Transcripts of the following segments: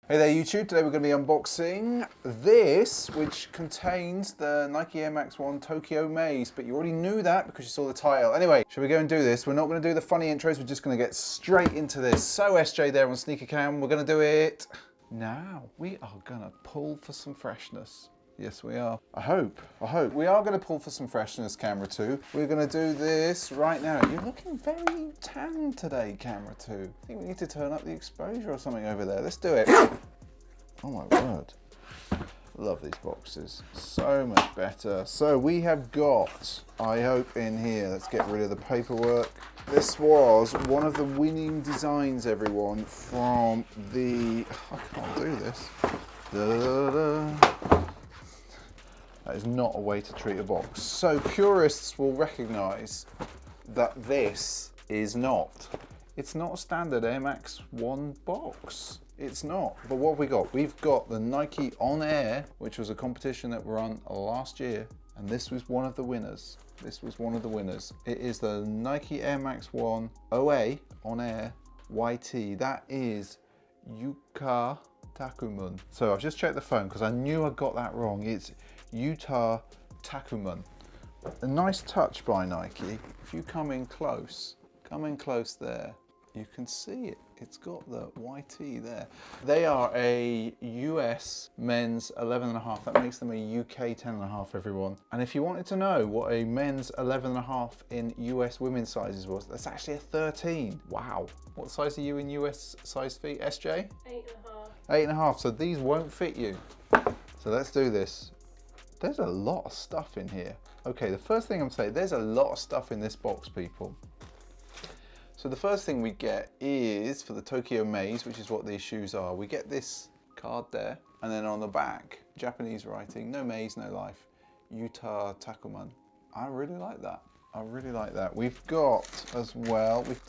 Hey there YouTube, today we're going to be unboxing this, which contains the Nike Air Max 1 Tokyo Maze, but you already knew that because you saw the title. Anyway, should we go and do this? We're not going to do the funny intros, we're just going to get straight into this. So SJ there on Sneaker Cam, we're going to do it now. We are going to pull for some freshness. Yes, we are. I hope. We are going to pull for some freshness, Camera 2. We're going to do this right now. You're looking very tan today, Camera 2. I think we need to turn up the exposure or something over there. Let's do it. Oh my word. Love these boxes. So much better. So we have got, I hope, in here, let's get rid of the paperwork. This was one of the winning designs, everyone, from the, I can't do this. That is not a way to treat a box. So purists will recognize that this is not. It's not a standard Air Max 1 box. It's not. But what have we got? We've got the Nike On Air, which was a competition that ran last year. And this was one of the winners. This was one of the winners. It is the Nike Air Max 1 OA On Air YT. That is Yuta Takuman. So I've just checked the phone because I knew I got that wrong. It's Yuta Takuman. A nice touch by Nike. If you come in close there, you can see it. It's got the YT there. They are a US men's 11.5. That makes them a UK 10.5, everyone. And if you wanted to know what a men's 11.5 in US women's sizes was, that's actually a 13. Wow. What size are you in US size feet, SJ? 8.5. 8.5, so these won't fit you. So let's do this. There's a lot of stuff in here. Okay, the first thing I'm saying, there's a lot of stuff in this box, people. So the first thing we get is, for the Tokyo Maze, which is what these shoes are, we get this card there, and then on the back, Japanese writing, no maze, no life, Yuta Takuman. I really like that. I really like that. We've got, as well, we've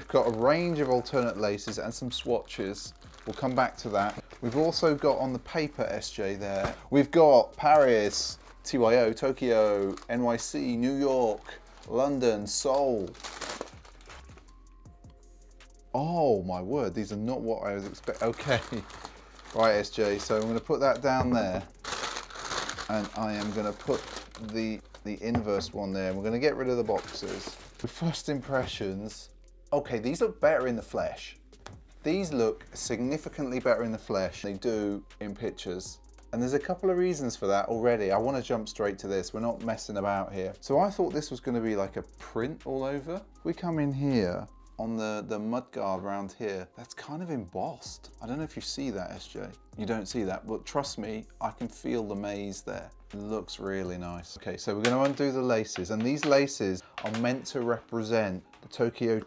got a range of alternate laces and some swatches. We'll come back to that. We've also got on the paper, SJ, there, we've got Paris, TYO, Tokyo, NYC, New York, London, Seoul. Oh my word, these are not what I was expecting. Okay, right SJ, so I'm going to put that down there, and I am going to put the inverse one there, and we're going to get rid of the boxes. With first impressions, okay, these look better in the flesh. These look significantly better in the flesh than they do in pictures. And there's a couple of reasons for that already. I want to jump straight to this. We're not messing about here. So I thought this was going to be like a print all over. We come in here on the mudguard around here. That's kind of embossed. I don't know if you see that, SJ. You don't see that, but trust me, I can feel the maze there. It looks really nice. Okay, so we're going to undo the laces, and these laces are meant to represent the Tokyo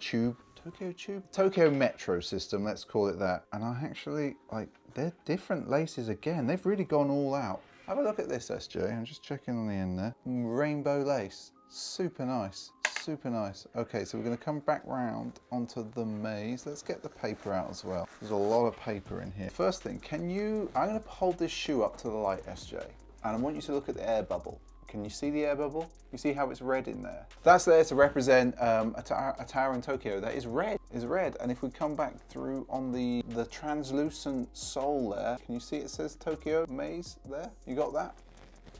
Metro system, let's call it that. And I actually, like, they're different laces again. They've really gone all out. Have a look at this, SJ. I'm just checking on the end there. Rainbow lace. Super nice. Super nice. Okay, so we're going to come back round onto the maze. Let's get the paper out as well. There's a lot of paper in here. First thing, I'm going to hold this shoe up to the light, SJ. And I want you to look at the air bubble. Can you see the air bubble? You see how it's red in there? That's there to represent a tower in Tokyo that is red. And if we come back through on the translucent sole there, can you see it says Tokyo Maze there? You got that?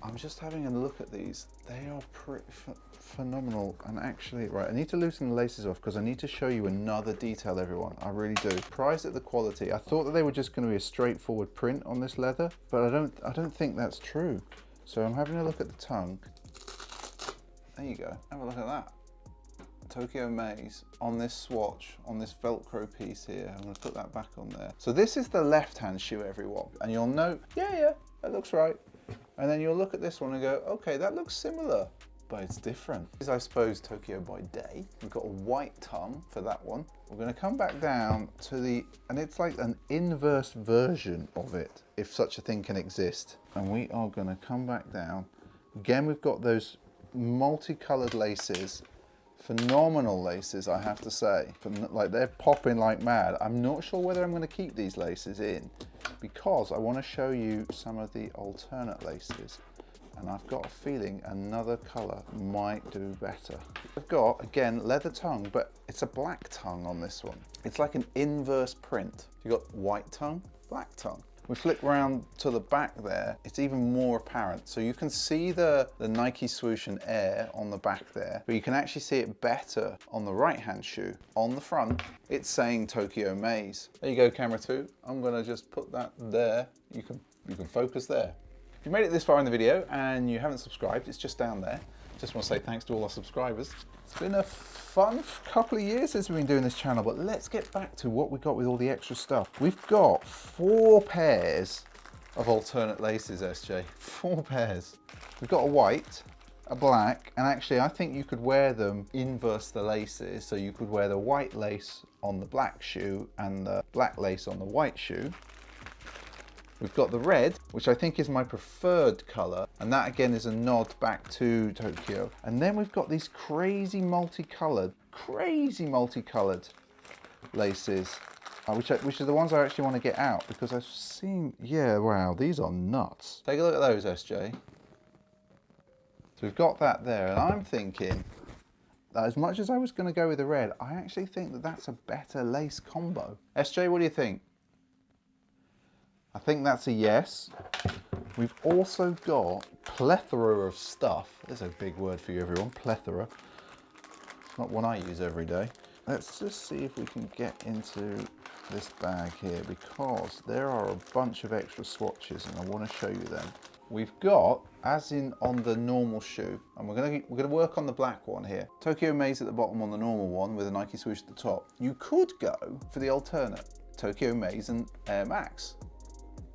I'm just having a look at these. They are pretty phenomenal. And actually, right, I need to loosen the laces off because I need to show you another detail, everyone. I really do. Surprised at the quality. I thought that they were just going to be a straightforward print on this leather, but I don't think that's true. So I'm having a look at the tongue. There you go. Have a look at that. Tokyo Maze on this swatch, on this Velcro piece here. I'm going to put that back on there. So this is the left-hand shoe, everyone. And you'll note, yeah, that looks right. And then you'll look at this one and go, okay, that looks similar, but it's different. This is, I suppose, Tokyo by day. We've got a white tongue for that one. We're going to come back down to and it's like an inverse version of it, if such a thing can exist. And we are going to come back down. Again, we've got those multicolored laces. Phenomenal laces, I have to say. Like, they're popping like mad. I'm not sure whether I'm going to keep these laces in because I want to show you some of the alternate laces. And I've got a feeling another colour might do better. I've got, again, leather tongue, but it's a black tongue on this one. It's like an inverse print. You've got white tongue, black tongue. We flick round to the back there, it's even more apparent. So you can see the Nike swoosh and Air on the back there, but you can actually see it better on the right-hand shoe. On the front, it's saying Tokyo Maze. There you go, camera 2. I'm gonna just put that there. You can focus there. If you made it this far in the video and you haven't subscribed, it's just down there. Just want to say thanks to all our subscribers. It's been a fun couple of years since we've been doing this channel, but let's get back to what we got with all the extra stuff. We've got 4 pairs of alternate laces, SJ. 4 pairs. We've got a white, a black, and actually I think you could wear them inverse the laces, so you could wear the white lace on the black shoe and the black lace on the white shoe. We've got the red, which I think is my preferred colour, and that again is a nod back to Tokyo. And then we've got these crazy multicoloured laces, which are the ones I actually want to get out, because I've seen, yeah, wow, these are nuts. Take a look at those, SJ. So we've got that there, and I'm thinking that as much as I was going to go with the red, I actually think that that's a better lace combo. SJ, what do you think? I think that's a yes. We've also got plethora of stuff. There's a big word for you, everyone, plethora. It's not one I use every day. Let's just see if we can get into this bag here, because there are a bunch of extra swatches and I want to show you them. We've got, as in on the normal shoe, and we're gonna work on the black one here. Tokyo Maze at the bottom on the normal one with a Nike swoosh at the top. You could go for the alternate, Tokyo Maze and Air Max,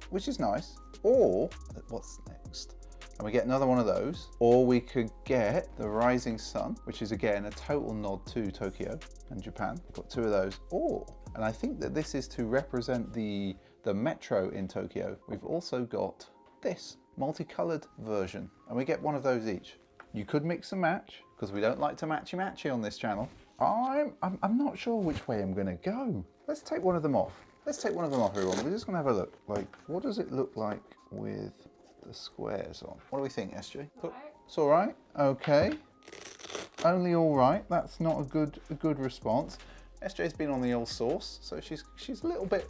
which is nice. Or, what's next? And we get another one of those. Or we could get the Rising Sun, which is again a total nod to Tokyo and Japan. We've got 2 of those. Or, and I think that this is to represent the metro in Tokyo, we've also got this multicolored version, and we get one of those each. You could mix and match, because we don't like to matchy on this channel. I'm not sure which way I'm gonna go. Let's take one of them off. Let's take one of them off, everyone. We're just gonna have a look. Like, what does it look like with the squares on? What do we think, SJ? It's all right. Okay. Only all right. That's not a good response. SJ's been on the old sauce, so she's a little bit,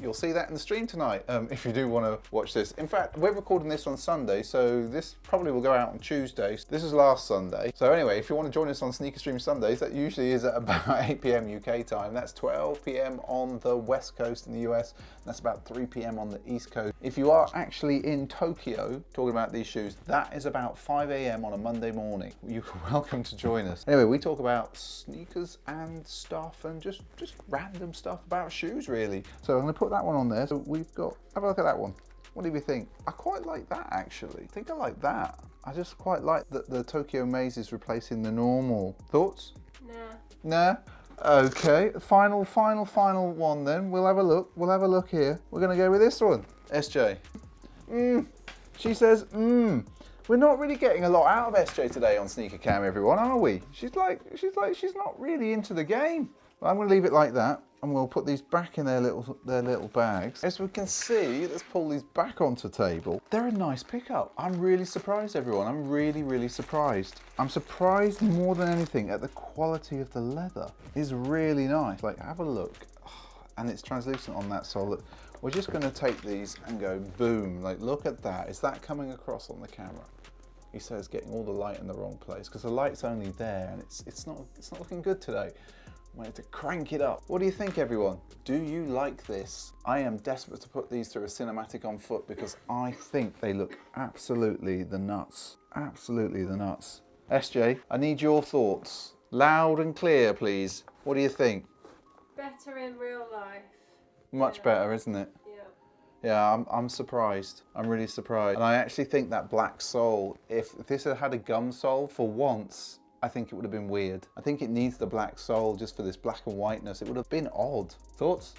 you'll see that in the stream tonight, if you do want to watch this. In fact, we're recording this on Sunday, so this probably will go out on Tuesday. This is last Sunday. So anyway, if you want to join us on Sneaker Stream Sundays, that usually is at about 8 PM UK time. That's 12 PM on the West Coast in the US, and that's about 3 PM on the East Coast. If you are actually in Tokyo talking about these shoes, that is about 5 AM on a Monday morning. You're welcome to join us. Anyway, we talk about sneakers and stuff, and just random stuff about shoes, really. So I'm going to put that one on there. So we've got, have a look at that one. What do you think? I quite like that, actually. I think I like that. I just quite like that the Tokyo Maze is replacing the normal. Thoughts? Nah? Okay, final one then. We'll have a look. We'll have a look here. We're going to go with this one. SJ. She says, We're not really getting a lot out of SJ today on Sneaker Cam, everyone, are we? She's like, she's not really into the game. Well, I'm going to leave it like that, and we'll put these back in their little bags. As we can see, let's pull these back onto the table. They're a nice pickup. I'm really surprised, everyone. I'm really surprised. I'm surprised more than anything at the quality of the leather. It's really nice. Like, have a look. And it's translucent on that sole. We're just going to take these and go boom. Like, look at that. Is that coming across on the camera? He says getting all the light in the wrong place, because the light's only there, and it's not looking good today. I wanted to crank it up. What do you think, everyone? Do you like this? I am desperate to put these through a cinematic on foot, because I think they look absolutely the nuts. Absolutely the nuts. SJ, I need your thoughts. Loud and clear, please. What do you think? Better in real life. Much better, isn't it? Yeah, I'm surprised. I'm really surprised. And I actually think that black sole, if this had had a gum sole for once, I think it would have been weird. I think it needs the black sole just for this black and whiteness. It would have been odd. Thoughts?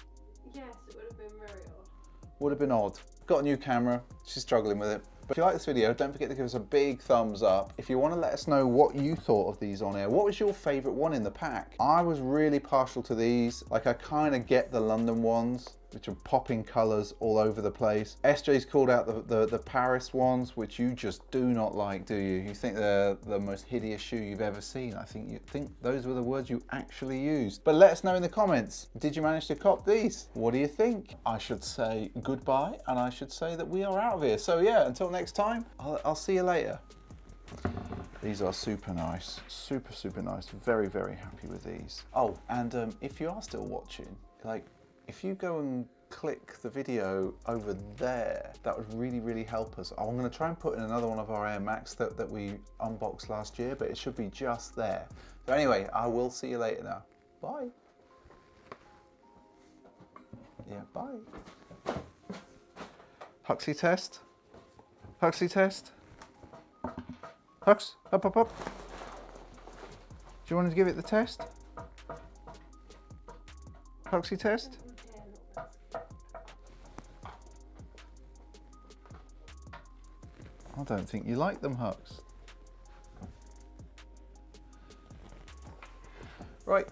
Yes, it would have been very odd. Would have been odd. Got a new camera. She's struggling with it. But if you like this video, don't forget to give us a big thumbs up. If you want to let us know what you thought of these on air, what was your favourite one in the pack? I was really partial to these. Like, I kind of get the London ones. which are popping colours all over the place. SJ's called out the Paris ones, which you just do not like, do you? You think they're the most hideous shoe you've ever seen. I think you think those were the words you actually used. But let us know in the comments, did you manage to cop these? What do you think? I should say goodbye, and I should say that we are out of here. So yeah, until next time, I'll see you later. These are super nice, super nice. Very, very happy with these. Oh, and if you are still watching, like, if you go and click the video over there, that would really, really help us. I'm gonna try and put in another one of our Air Max that we unboxed last year, but it should be just there. So anyway, I will see you later now. Bye. Yeah, bye. Huxley test. Huxley test. Hux, up. Do you want to give it the test? Huxley test? I don't think you like them, Hux. Right.